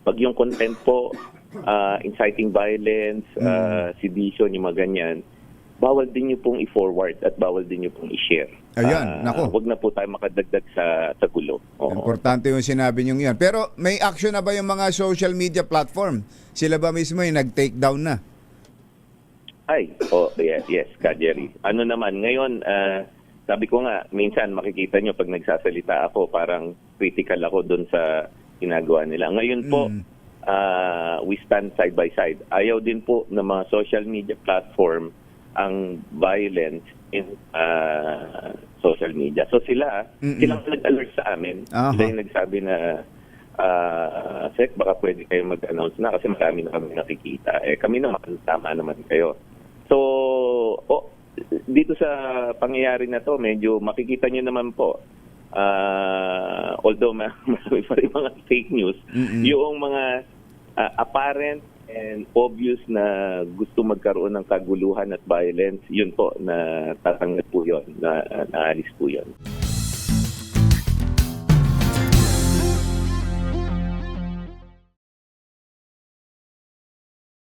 Pag yung content po, inciting violence, sedition, yung mga ganyan, bawal din nyo pong i-forward at bawal din nyo pong i-share. Ayan, nako. Huwag na po tayo makadagdag sa gulo. Oo. Importante yung sinabi nyo yan. Pero may action na ba yung mga social media platform? Sila ba mismo yung nag-take down na? Yes, Ka Jerry. Ano naman, ngayon, sabi ko nga, minsan makikita nyo pag nagsasalita ako, parang critical ako doon sa ginagawa nila. Ngayon po, we stand side by side. Ayaw din po ng mga social media platform ang violence in social media. So silang nag-alert sa amin. Sila yung nagsabi na, Sek, baka pwede kayo mag-announce na kasi marami na kami nakikita. Kami naman, tama naman kayo. So, dito sa pangyayari na to, medyo makikita nyo naman po, although marami pa rin mga fake news, yung mga apparent and obvious na gusto magkaroon ng kaguluhan at violence, yun po, na tatanggap po yun, na naalis po yun.